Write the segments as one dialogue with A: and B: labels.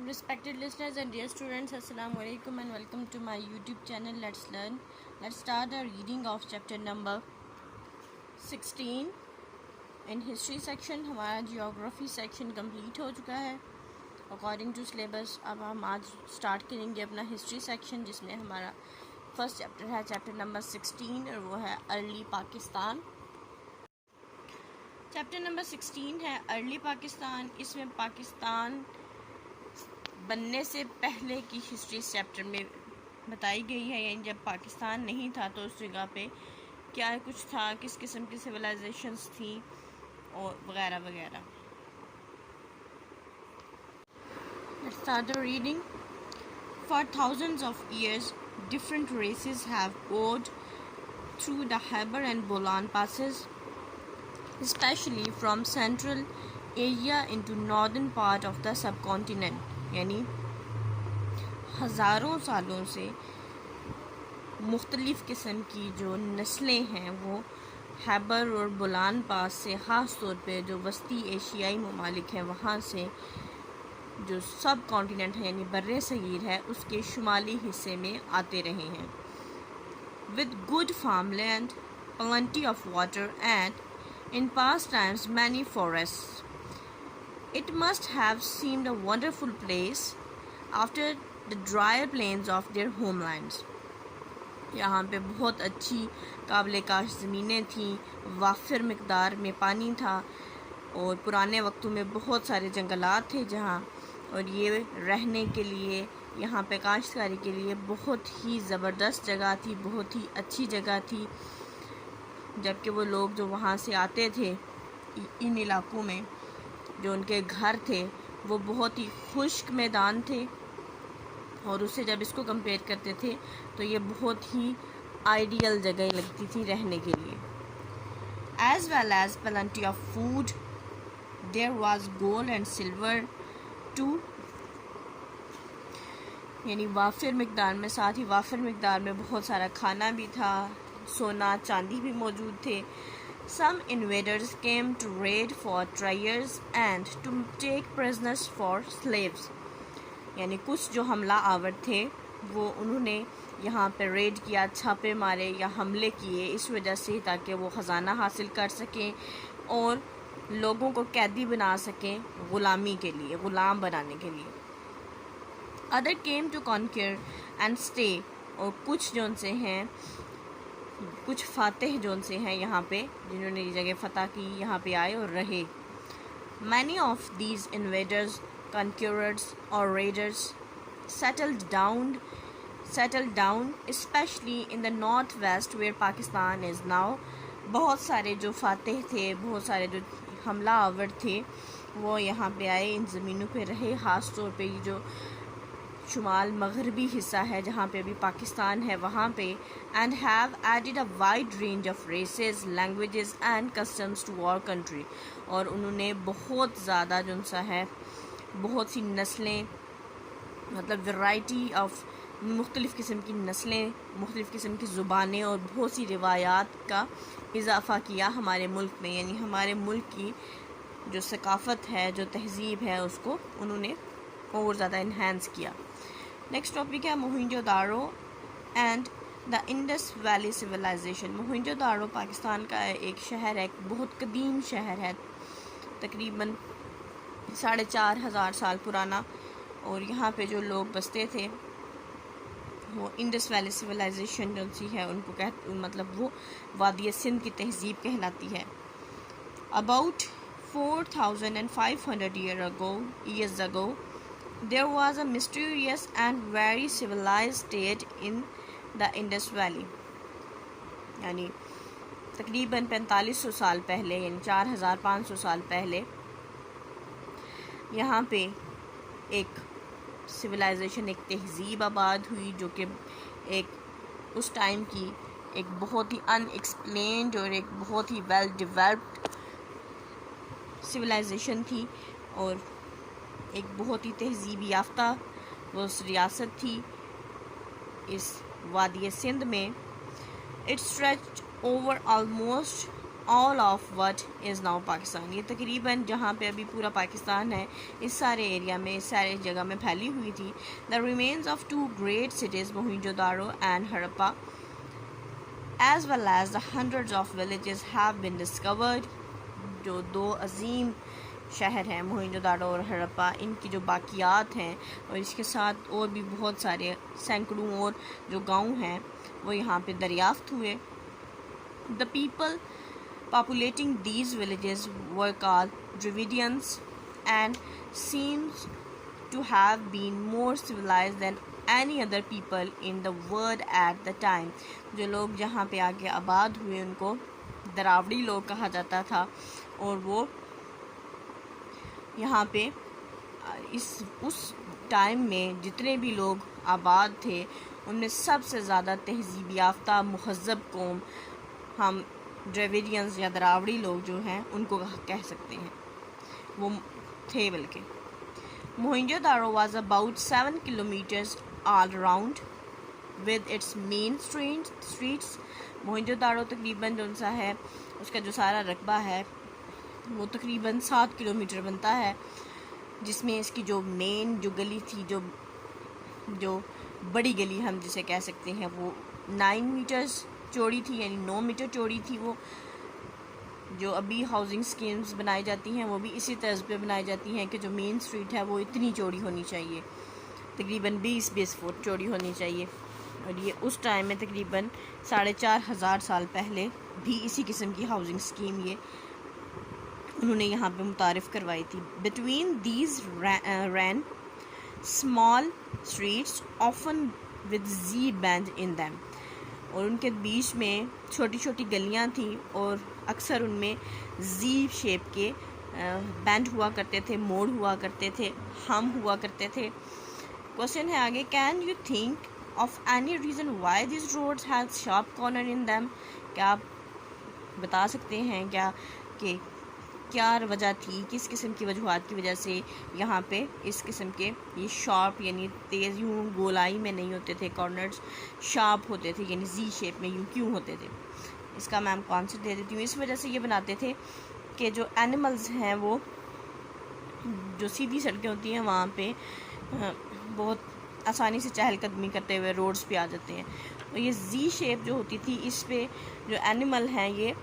A: Respected listeners and dear students, Assalamu alaikum and welcome to my YouTube channel. Let's learn. Let's start our reading of chapter number 16. In history section ہمارا geography section complete ہو چکا ہے according to syllabus. اب ہم آج start کریں گے اپنا history section جس میں ہمارا first chapter ہے chapter number 16 اور وہ ہے ارلی پاکستان. چیپٹر نمبر 16 ہے ارلی پاکستان. اس میں پاکستان بننے سے پہلے کی ہسٹری اس چیپٹر میں بتائی گئی ہے، یعنی جب پاکستان نہیں تھا تو اس جگہ پہ کیا کچھ تھا، کس قسم کی سویلائزیشنز تھیں اور وغیرہ وغیرہ. Let's start the reading. For thousands of years, different races have poured through the Khyber and Bolan passes, especially from Central Asia into northern part of the subcontinent. یعنی ہزاروں سالوں سے مختلف قسم کی جو نسلیں ہیں وہ خیبر اور بولان پاس سے، خاص طور پہ جو وسطی ایشیائی ممالک ہیں وہاں سے، جو سب کانٹیننٹ ہے یعنی بر صغیر ہے، اس کے شمالی حصے میں آتے رہے ہیں. with good farmland, plenty of water and in past times many forests. It must have seemed a wonderful place after the drier plains of their homelands. یہاں پہ بہت اچھی قابل کاشت زمینیں تھیں، وافر مقدار میں پانی تھا اور پرانے وقتوں میں بہت سارے جنگلات تھے جہاں، اور یہ رہنے کے لیے یہاں پہ کاشتکاری کے لیے بہت ہی زبردست جگہ تھی، بہت ہی اچھی جگہ تھی. جبکہ وہ لوگ جو وہاں سے آتے تھے ان علاقوں میں، جو ان کے گھر تھے وہ بہت ہی خشک میدان تھے، اور اس سے جب اس کو کمپیئر کرتے تھے تو یہ بہت ہی آئیڈیل جگہ لگتی تھی رہنے کے لیے. as well as plenty of food, there was gold and silver too. یعنی وافر مقدار میں، ساتھ ہی وافر مقدار میں بہت سارا کھانا بھی تھا، سونا چاندی بھی موجود تھے. Some invaders came to raid for treasures and to take prisoners for slaves. یعنی کچھ جو حملہ آور تھے وہ انہوں نے یہاں پہ ریڈ کیا، چھاپے مارے یا حملے کیے اس وجہ سے تاکہ وہ خزانہ حاصل کر سکیں اور لوگوں کو قیدی بنا سکیں غلامی کے لیے، غلام بنانے کے لیے. Other came to conquer and stay. اور کچھ جو ان سے ہیں، کچھ فاتح جو ان سے ہیں یہاں پہ، جنہوں نے یہ جگہ فتح کی، یہاں پہ آئے اور رہے. Many of these invaders, conquerors or raiders settled down especially in the northwest where Pakistan is now. بہت سارے جو فاتح تھے، بہت سارے جو حملہ آور تھے وہ یہاں پہ آئے، ان زمینوں پہ رہے، خاص طور پہ یہ جو شمال مغربی حصہ ہے جہاں پہ ابھی پاکستان ہے وہاں پہ. and have added a wide range of races, languages and customs to our country. اور انہوں نے بہت زیادہ جو سا ہے بہت سی نسلیں، مطلب ورائٹی آف مختلف قسم کی نسلیں، مختلف قسم کی زبانیں اور بہت سی روایات کا اضافہ کیا ہمارے ملک میں. یعنی ہمارے ملک کی جو ثقافت ہے، جو تہذیب ہے، اس کو انہوں نے اور زیادہ انہینس کیا. نیکسٹ ٹاپک ہے Mohenjo Daro and the Indus valley civilization. Mohenjo Daro Pakistan کا ایک شہر ہے، ایک بہت قدیم شہر ہے، تقریباً 4,500 سال پرانا، اور یہاں پہ جو لوگ بستے تھے وہ انڈس ویلی سویلائزیشن جو سی ہے ان کو مطلب وہ وادی سندھ کی تہذیب کہلاتی ہے. About 4,500 years ago, there was a mysterious and very civilized state in the Indus Valley. یعنی تقریباً 4500 سال پہلے، یعنی 4,500 سال پہلے یہاں پہ ایک سویلائزیشن، ایک تہذیب آباد ہوئی جو کہ ایک اس ٹائم کی ایک بہت ہی ان ایکسپلینڈ اور ایک بہت ہی ویل ڈیولپڈ سویلائزیشن تھی، اور ایک بہت ہی تہذیب یافتہ وہ ریاست تھی اس وادی سندھ میں. It stretched over almost all of what is now Pakistan. یہ تقریباً جہاں پہ ابھی پورا پاکستان ہے اس سارے ایریا میں، اس سارے جگہ میں پھیلی ہوئی تھی. The remains of two great cities موہنجو-داڑو and Harappa as well as the hundreds of villages have been discovered. جو دو عظیم شہر ہیں موہنجو-داڑو اور ہڑپا، ان کی جو باقیات ہیں اور اس کے ساتھ اور بھی بہت سارے سینکڑوں اور جو گاؤں ہیں وہ یہاں پہ دریافت ہوئے. The people populating these villages were called Dravidians and seems to have been more civilized than any other people in the world at the time. جو لوگ جہاں پہ آگے آباد ہوئے ان کو دراوڑی لوگ کہا جاتا تھا، اور وہ یہاں پہ اس ٹائم میں جتنے بھی لوگ آباد تھے ان میں سب سے زیادہ تہذیب یافتہ مہذب قوم ہم ڈریویڈینز یا دراوڑی لوگ جو ہیں ان کو کہہ سکتے ہیں، وہ تھے. بلکہ Mohenjo Daro was about 7 kilometers all around with its main streets. Mohenjo Daro تقریباً جو سا ہے اس کا جو سارا رقبہ ہے وہ تقریباً 7 کلومیٹر بنتا ہے، جس میں اس کی جو مین جو گلی تھی، جو بڑی گلی ہم جسے کہہ سکتے ہیں، وہ 9 میٹرز چوڑی تھی، یعنی 9 میٹر چوڑی تھی. وہ جو ابھی ہاؤسنگ سکیمز بنائی جاتی ہیں وہ بھی اسی طرز پہ بنائی جاتی ہیں کہ جو مین اسٹریٹ ہے وہ اتنی چوڑی ہونی چاہیے، تقریباً 20 فٹ چوڑی ہونی چاہیے. اور یہ اس ٹائم میں تقریباً 4,500 سال پہلے بھی اسی قسم کی ہاؤسنگ سکیم یہ انہوں نے یہاں پہ متعارف کروائی تھی. Between these rain small streets often with the band in them. اور ان کے بیچ میں چھوٹی چھوٹی گلیاں تھیں اور اکثر ان میں زی شیپ کے بینڈ ہوا کرتے تھے، موڑ ہوا کرتے تھے، ہم ہوا کرتے تھے. کوشچن ہے آگے، can you think of any reason why these roads has sharp corner in them. کیا آپ بتا سکتے ہیں کہ کیا وجہ تھی، کس قسم کی وجوہات کی وجہ سے یہاں پہ اس قسم کے یہ شارپ یعنی تیز یوں گولائی میں نہیں ہوتے تھے، کارنرز شارپ ہوتے تھے یعنی زی شیپ میں یوں کیوں ہوتے تھے؟ اس کا میں آپ کو آنسر دے دیتی ہوں. اس وجہ سے یہ بناتے تھے کہ جو اینیملز ہیں وہ جو سیدھی سڑکیں ہوتی ہیں وہاں پہ بہت آسانی سے چہل قدمی کرتے ہوئے روڈز پہ آ جاتے ہیں، اور یہ زی شیپ جو ہوتی تھی اس پہ جو اینیمل ہیں یہ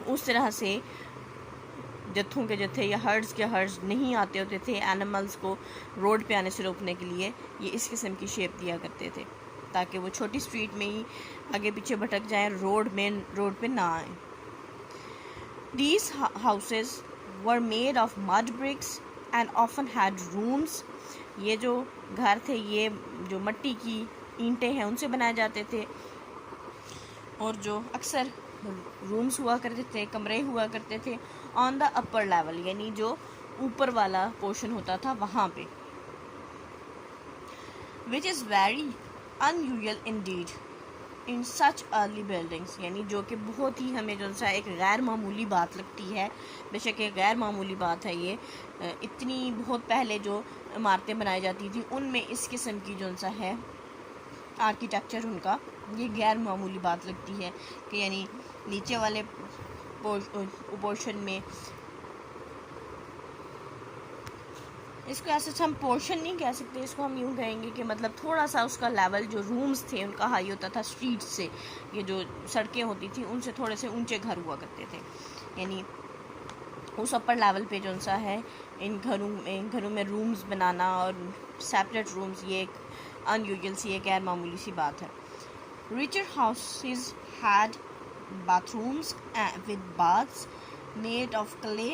A: اس طرح سے جتھوں کے جتھے یا ہرڈز کے ہرڈز نہیں آتے ہوتے تھے اینیملز کو روڈ پہ آنے سے روکنے کے لیے. یہ اس قسم کی شیپ دیا کرتے تھے تاکہ وہ چھوٹی اسٹریٹ میں ہی آگے پیچھے بھٹک جائیں، روڈ پہ نہ آئیں. These houses were made of mud bricks and often had rooms. یہ جو گھر تھے یہ جو مٹی کی اینٹیں ہیں ان سے بنائے جاتے تھے، اور جو اکثر رومز ہوا کرتے تھے، کمرے ہوا کرتے تھے آن دا اپر لیول، یعنی جو اوپر والا پورشن ہوتا تھا وہاں پہ. which is very unusual indeed in such early buildings. یعنی جو کہ بہت ہی ہمیں جو سا ایک غیر معمولی بات لگتی ہے، بے شک ایک غیر معمولی بات ہے یہ. اتنی بہت پہلے جو عمارتیں بنائی جاتی تھیں ان میں اس قسم کی جو سا ہے آرکیٹیکچر ان کا یہ غیر معمولی بات لگتی ہے کہ یعنی نیچے والے پورشن میں اس کو ایسے ہم پورشن نہیں کہہ سکتے، اس کو ہم یوں کہیں گے کہ مطلب تھوڑا سا اس کا لیول جو رومز تھے ان کا ہائی ہوتا تھا اسٹریٹ سے. یہ جو سڑکیں ہوتی تھیں ان سے تھوڑے سے اونچے گھر ہوا کرتے تھے، یعنی اس اپر لیول پہ جو سا ہے ان گھروں میں رومز بنانا اور سیپریٹ رومز یہ ایک انیوژل سی ایک غیر معمولی سی بات ہے. richer houses had bathrooms with baths made of clay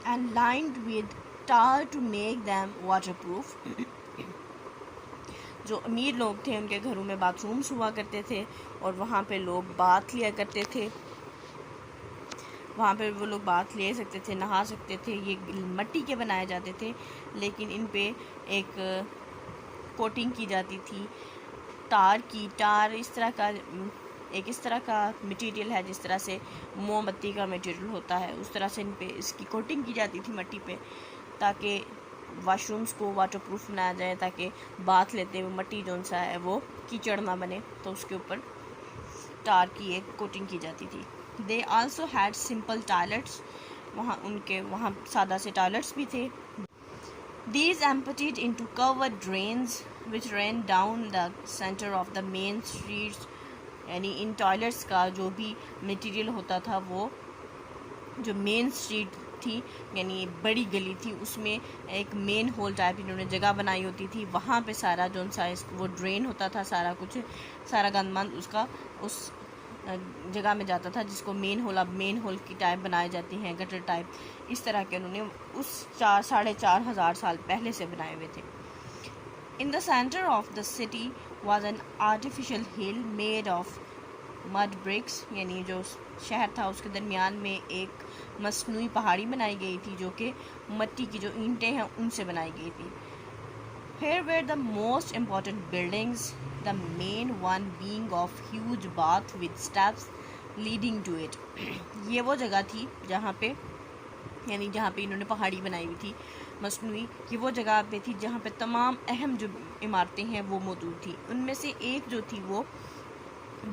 A: and lined with tar to make them waterproof. جو امیر لوگ تھے ان کے گھروں میں باتھ رومز ہوا کرتے تھے اور وہاں پہ لوگ باتھ لیا کرتے تھے، وہاں پہ وہ لوگ باتھ لے سکتے تھے، نہا سکتے تھے. یہ مٹی کے بنائے جاتے تھے لیکن ان پہ ایک کوٹنگ کی جاتی تھی ٹار اس طرح کا مٹیریل ہے جس طرح سے موم بتی کا مٹیریل ہوتا ہے، اس طرح سے ان پہ اس کی کوٹنگ کی جاتی تھی مٹی پہ تاکہ واش رومز کو واٹر پروف بنایا جائے، تاکہ باتھ لیتے ہوئے مٹی جو سا ہے وہ کیچڑ نہ بنے، تو اس کے اوپر ٹار کی ایک کوٹنگ کی جاتی تھی. They also had simple toilets. وہاں سادہ سے ٹوائلٹس بھی تھے. These emptied into covered drains which ran down the center of the main streets. یعنی ان ٹوائلٹس کا جو بھی مٹیریل ہوتا تھا وہ جو مین اسٹریٹ تھی یعنی بڑی گلی تھی اس میں ایک مین ہول ٹائپ انہوں نے جگہ بنائی ہوتی تھی. وہاں پہ سارا جو وہ ڈرین ہوتا تھا, سارا کچھ سارا گند مند اس کا اس جگہ میں جاتا تھا جس کو مین ہول, اب مین ہول کی ٹائپ بنائی جاتی ہیں, گٹر ٹائپ. اس طرح کے انہوں نے اس 4,500 سال پہلے سے بنائے ہوئے تھے. In the center of the city was an artificial hill made of mud bricks. یعنی جو شہر تھا اس کے درمیان میں ایک مصنوعی پہاڑی بنائی گئی تھی جو کہ مٹی کی جو اینٹیں ہیں ان سے بنائی گئی تھی. Here were the most important buildings, the main one being of huge bath with steps leading to it. یہ وہ جگہ تھی جہاں پہ انہوں نے پہاڑی بنائی ہوئی تھی مصنوعی. یہ وہ جگہ پہ تھی جہاں پہ تمام اہم جو عمارتیں ہیں وہ موجود تھی. ان میں سے ایک جو تھی وہ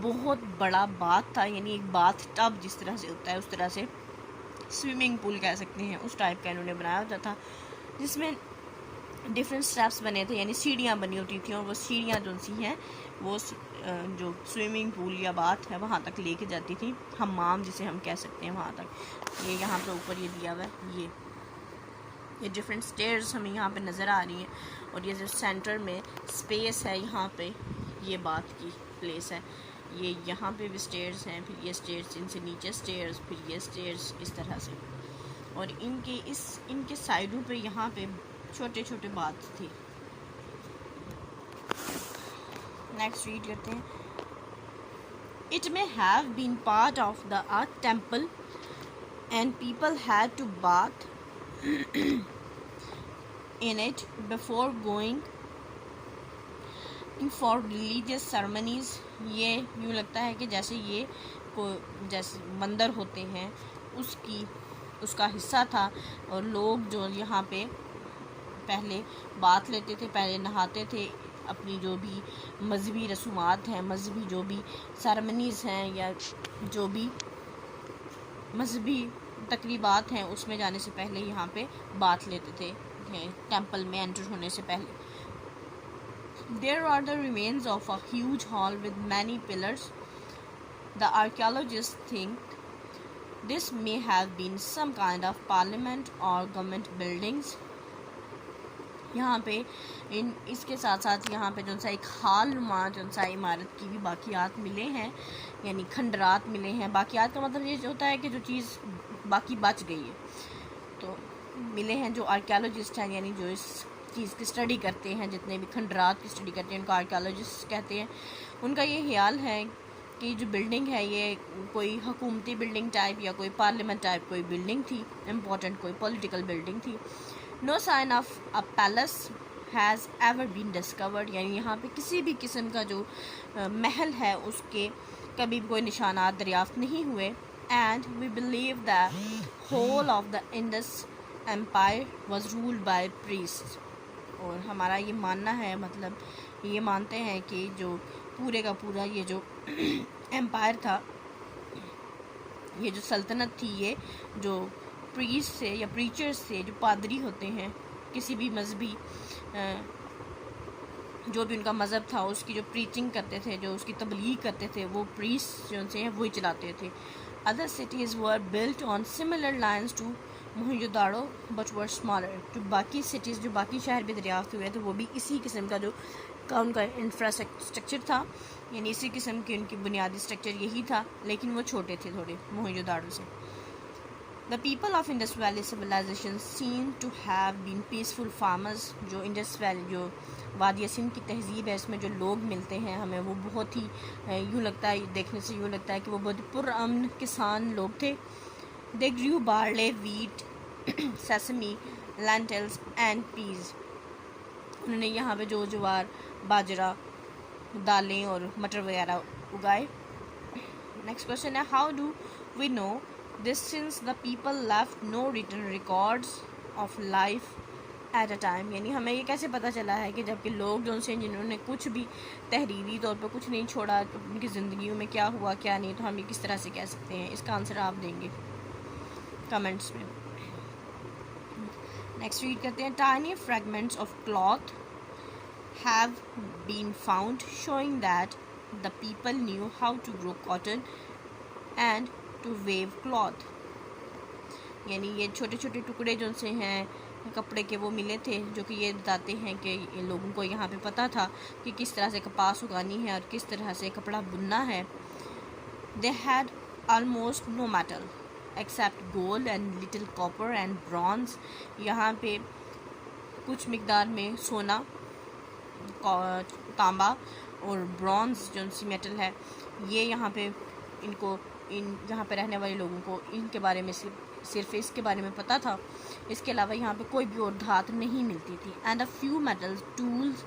A: بہت بڑا باتھ تھا, یعنی ایک باتھ ٹب جس طرح سے ہوتا ہے اس طرح سے سوئمنگ پول کہہ سکتے ہیں, اس ٹائپ کا انہوں نے بنایا ہوتا تھا جس میں ڈفرینٹ اسٹیپس بنے تھے, یعنی سیڑھیاں بنی ہوتی تھیں, اور وہ سیڑھیاں جو سی ہیں وہ جو سوئمنگ پول یا باتھ ہے وہاں تک لے کے جاتی تھی, حمام جسے ہم کہہ سکتے ہیں وہاں تک. یہ یہاں پہ اوپر یہ دیا ہوا ہے, یہ ڈفرینٹ اسٹیئرز ہمیں یہاں پہ نظر آ رہی ہیں, اور یہ جو سینٹر میں اسپیس ہے یہاں پہ یہ باتھ کی پلیس ہے. یہ یہاں پہ بھی اسٹیئرز ہیں, پھر یہ اسٹیئرز, ان سے نیچے اسٹیئرز, پھر یہ اسٹیئرز, اس طرح سے. اور ان کے سائڈوں پہ یہاں پہ چھوٹے چھوٹے باتھ تھے. نیکسٹ ریڈ کرتے ہیں. It may have been part of the Earth temple and people had to bath in it before going for religious ceremonies. یہ یوں لگتا ہے کہ جیسے یہ جیسے مندر ہوتے ہیں اس کا حصہ تھا, اور لوگ جو یہاں پہ پہلے بات لیتے تھے, پہلے نہاتے تھے, اپنی جو بھی مذہبی رسومات ہیں, مذہبی جو بھی سیرمنیز ہیں یا جو بھی مذہبی تقریبات ہیں اس میں جانے سے پہلے یہاں پہ بات لیتے تھے ٹیمپل میں انٹر ہونے سے پہلے. There are the remains of a huge hall with many pillars. The archaeologists think this may have been some kind of parliament or government buildings. یہاں پہ اس کے ساتھ ساتھ یہاں پہ جو سا ایک حال نما جو سا عمارت کی بھی باقیات ملے ہیں, یعنی کھنڈرات ملے ہیں. باقیات کا مطلب یہ ہوتا ہے کہ جو چیز باقی بچ گئی ہے, تو ملے ہیں. جو آرکیالوجسٹ ہیں یعنی جو اس چیز کی اسٹڈی کرتے ہیں, جتنے بھی کھنڈرات کی اسٹڈی کرتے ہیں ان کو آرکیالوجسٹ کہتے ہیں. ان کا یہ خیال ہے کہ جو بلڈنگ ہے یہ کوئی حکومتی بلڈنگ ٹائپ یا کوئی پارلیمنٹ ٹائپ کوئی بلڈنگ تھی, امپورٹنٹ کوئی پولیٹیکل بلڈنگ تھی. No sign of a palace has ever been discovered. یعنی یہاں پہ کسی بھی قسم کا جو محل ہے اس کے کبھی بھی کوئی نشانات دریافت نہیں ہوئے. And we believe that whole of the Indus Empire was ruled by priests. اور ہمارا یہ ماننا ہے, مطلب یہ مانتے ہیں کہ جو پورے کا پورا یہ جو امپائر تھا, یہ جو سلطنت تھی, یہ جو پریسٹ سے یا پریچرز سے, جو پادری ہوتے ہیں کسی بھی مذہبی جو بھی ان کا مذہب تھا اس کی جو پریچنگ کرتے تھے, جو اس کی تبلیغ کرتے تھے, وہ پریسٹ جو سے ہیں وہی چلاتے تھے. Other cities were built on similar lines to موہنجو-داڑو but were smaller. جو باقی سٹیز, جو باقی شہر بھی دریافت ہوئے تھے وہ بھی اسی قسم کا جو ان کا انفراسٹرکچر تھا, یعنی اسی قسم کی ان کی بنیادی اسٹرکچر یہی تھا, لیکن وہ چھوٹے تھے تھوڑے موہنجو-داڑو سے. The people of Indus Valley civilization seem to have been peaceful farmers. جو انڈس ویلی جو وادی سندھ کی تہذیب ہے اس میں جو لوگ ملتے ہیں ہمیں وہ بہت ہی یوں لگتا ہے, دیکھنے سے یوں لگتا ہے کہ وہ بہت پرامن کسان لوگ تھے. They grew barley, wheat, sesame, lentils and peas. انہوں نے یہاں پہ جو جوار, باجرا, دالیں اور مٹر وغیرہ اگائے. نیکسٹ کوشچن ہے, how do we know this since the people left no written records of life at a time. یعنی ہمیں یہ کیسے پتہ چلا ہے کہ جب کہ لوگ جو سے جنہوں نے کچھ بھی تحریری طور پہ کچھ نہیں چھوڑا ان کی زندگیوں میں کیا ہوا کیا نہیں, تو ہم یہ کس طرح سے کہہ سکتے ہیں؟ اس کا آنسر آپ دیں گے کمنٹس میں. نیکسٹ ریڈ کرتے ہیں. Tiny fragments of cloth have been found showing that the people knew how to grow cotton and to weave cloth. یعنی یہ چھوٹے چھوٹے ٹکڑے جو سے ہیں کپڑے کے وہ ملے تھے جو کہ یہ بتاتے ہیں کہ لوگوں کو یہاں پہ پتہ تھا کہ کس طرح سے کپاس اگانی ہے اور کس طرح سے کپڑا بننا ہے. They had almost no metal except gold and little copper and bronze. یہاں پہ کچھ مقدار میں سونا, تانبا اور برونز جو سی میٹل ہے, یہ یہاں پہ یہاں پہ رہنے والے لوگوں کو ان کے بارے میں صرف اس کے بارے میں پتہ تھا. اس کے علاوہ یہاں پہ کوئی بھی اور دھات نہیں ملتی تھی. And a few metal tools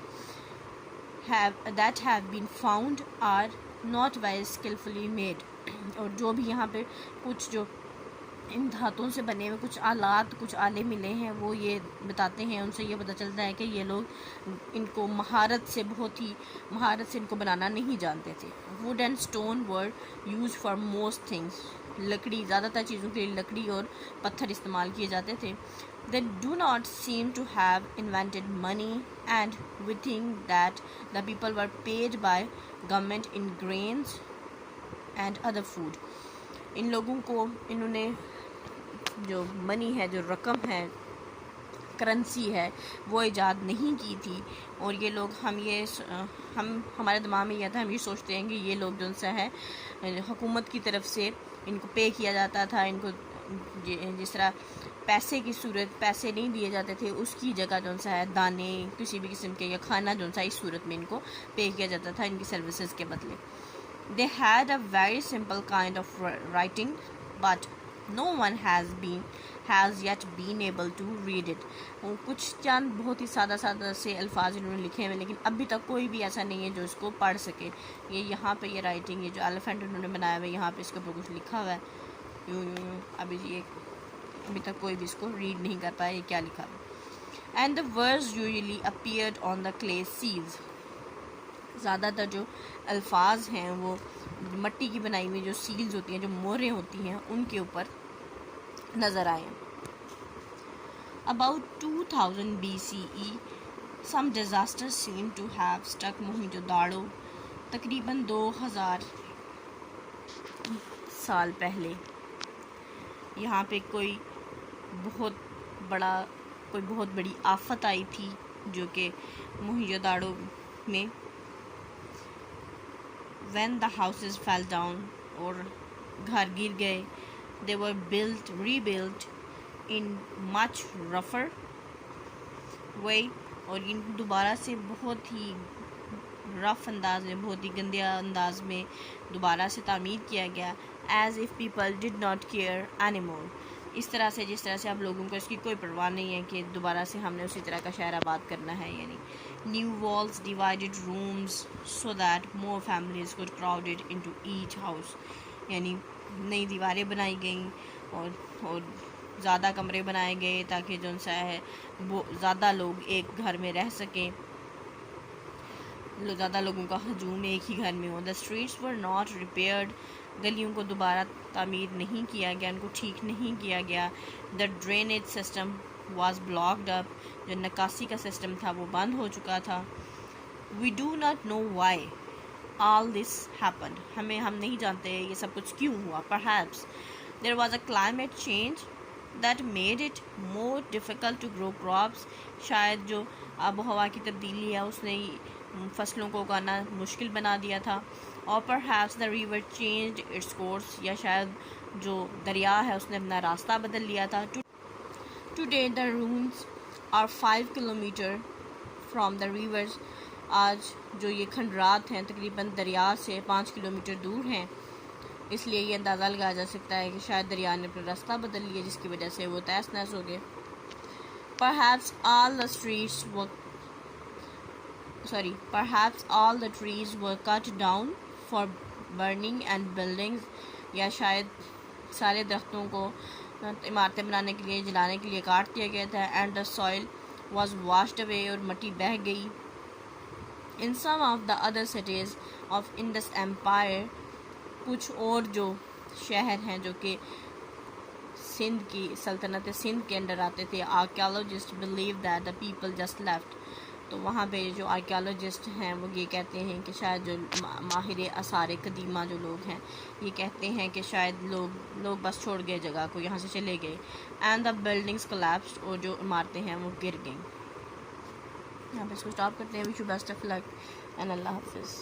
A: that have been found are not very skillfully made. اور جو بھی یہاں پہ کچھ جو ان دھاتوں سے بنے ہوئے کچھ آلات کچھ آلے ملے ہیں وہ یہ بتاتے ہیں, ان سے یہ پتہ چلتا ہے کہ یہ لوگ ان کو مہارت سے ان کو بنانا نہیں جانتے تھے. Would and stone were use for most things. لکڑی, زیادہ تر چیزوں کے لیے لکڑی اور پتھر استعمال کیے جاتے تھے. They do not seem to have invented money, and we think that the people were paid by government in grains and other food. ان لوگوں کو انہوں نے جو منی ہے, جو رقم ہے, کرنسی ہے, وہ ایجاد نہیں کی تھی. اور یہ لوگ ہمارے دماغ میں یہ تھا, ہم یہ سوچتے ہیں کہ یہ لوگ جو سا ہے حکومت کی طرف سے ان کو پے کیا جاتا تھا. ان کو جس طرح پیسے کی صورت پیسے نہیں دیے جاتے تھے, اس کی جگہ جو سا ہے دانے کسی بھی قسم کے یا کھانا جو سا اس صورت میں ان کو پے کیا جاتا تھا ان کی سروسز کے بدلے. They had a very simple kind of writing, but no one has yet been able to read it. کچھ چند بہت ہی سادہ سے الفاظ انہوں نے لکھے ہوئے, لیکن ابھی تک کوئی بھی ایسا نہیں ہے جو اس کو پڑھ سکے. یہ یہاں پہ یہ رائٹنگ, یہ جو ایلیفینٹ انہوں نے بنایا ہوا ہے یہاں پہ اس کے اوپر کچھ لکھا ہوا ہے ابھی تک کوئی بھی اس کو ریڈ نہیں کر پایا یہ کیا لکھا ہے. And the words usually appeared on the clay seals. زیادہ تر جو الفاظ ہیں وہ مٹی کی بنائی ہوئی جو سیلز ہوتی ہیں, جو موریں ہوتی ہیں, ان کے اوپر نظر آئے. About 2000 BCE, some disasters seem to have struck Mohenjo-daro. تقریباً 2000 سال پہلے یہاں پہ کوئی بہت بڑی آفت آئی تھی جو کہ موہنجو-داڑو میں. When the houses fell down, اور گھر گر گئے, they were rebuilt in much rougher way. اور ان دوبارہ سے بہت ہی رف انداز میں, بہت ہی گندے انداز میں دوبارہ سے تعمیر کیا گیا. As if people did not care anymore. اس طرح سے جس طرح سے اب لوگوں کو اس کی کوئی پرواہ نہیں ہے کہ دوبارہ سے ہم نے اسی طرح کا شہر آباد کرنا ہے. یعنی new walls divided rooms so that more families could crowded into each house. یعنی نئی دیواریں بنائی گئیں اور زیادہ کمرے بنائے گئے تاکہ جو سا ہے وہ زیادہ لوگ ایک گھر میں رہ سکیں, زیادہ لوگوں کا ہجوم ایک ہی گھر میں ہو. The streets were not repaired. گلیوں کو دوبارہ تعمیر نہیں کیا گیا, ان کو ٹھیک نہیں کیا گیا. The drainage system was blocked up. جو نکاسی کا سسٹم تھا وہ بند ہو چکا تھا. We do not know why all this happened. ہم نہیں جانتے یہ سب کچھ کیوں ہوا. Perhaps there was a climate change that made it more difficult to grow crops. شاید جو آب و ہوا کی تبدیلی ہے اس نے فصلوں کو اگانا مشکل بنا دیا تھا. اور perhaps the river changed its course. یا شاید جو دریا ہے اس نے اپنا راستہ بدل لیا تھا. Today the ruins are 5 kilometer from the rivers. آج جو یہ کھنڈرات ہیں تقریباً دریا سے 5 کلومیٹر دور ہیں. اس لیے یہ اندازہ لگایا جا سکتا ہے کہ شاید دریا نے اپنا راستہ بدل لیا جس کی وجہ سے وہ تہس نہس ہو گئے. Perhaps all the trees were cut down for burning and buildings. یا شاید سارے درختوں کو عمارتیں بنانے کے لیے جلانے کے لیے کاٹ دیا گیا تھا. And the soil was washed away اور مٹی بہہ گئی. In some of the other cities of Indus Empire, کچھ اور جو شہر ہیں جو کہ سندھ کی سلطنت سندھ کے انڈر آتے تھے, archaeologists believe that the people just left. تو وہاں پہ جو آرکیالوجسٹ ہیں وہ یہ کہتے ہیں کہ شاید جو ماہر آثار قدیمہ جو لوگ ہیں یہ کہتے ہیں کہ شاید لوگ بس چھوڑ گئے جگہ کو, یہاں سے چلے گئے. اینڈ دا بلڈنگس collapsed, اور جو عمارتیں ہیں وہ گر گئیں. یہاں پہ اس کو اسٹاپ کرتے ہیں. Wish you best of luck and اللہ حافظ.